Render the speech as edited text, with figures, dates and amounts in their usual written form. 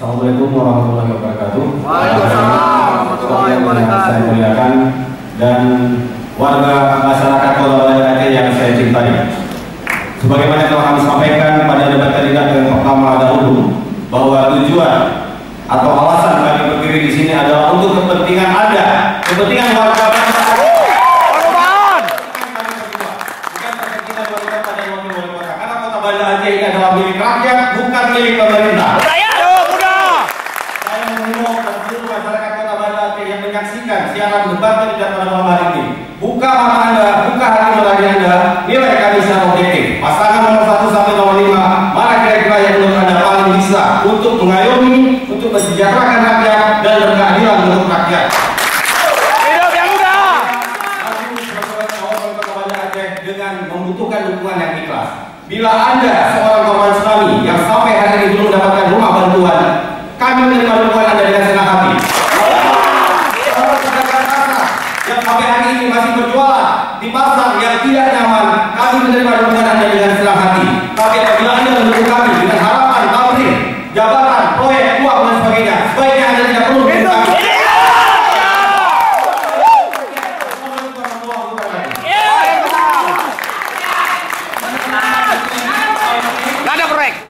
Assalamualaikum warahmatullahi wabarakatuh. Waalaikumsalam warahmatullahi wabarakatuh. Saya muliakan dan warga masyarakat Kota Banda Aceh yang saya cintai. Sebagaimana telah kami sampaikan pada debat kandidat yang pertama dahulu, bahwa tujuan atau alasan kami berdiri di sini adalah untuk kepentingan Anda, kepentingan warga bangsa Aceh. Bukan kepentingan warga pada wakil wali kota. Karena Kota Banda Aceh ini adalah milik rakyat, bukan milik pemerintah. Saya menghimbau kepada seluruh masyarakat Kota Banda Aceh yang menyaksikan siaran debat kandidat pada malam hari ini. Buka mata Anda, buka hati nurani Anda, nilai kami secara objektif. Pasangan nomor 1 sampai nomor 5, mana kira-kira yang menurut Anda paling bisa untuk mengayomi, untuk mensejahterakan rakyat dan berkeadilan untuk rakyat. Hidup yang muda. Kota Banda Aceh dengan membutuhkan dukungan yang ikhlas. Bila Anda seorang korban tsunami yang sampai hari ini belum mendapatkan rumah bantuan, kami menerima dukungan Anda dengan senang hati. Yang sampai hari ini masih berjualan di pasar yang tidak nyaman, kami menerima dukungan Anda dengan senang hati. Tapi apabila Anda mendukung kami dengan harapan, pabrik, jabatan, proyek, uang dan sebagainya,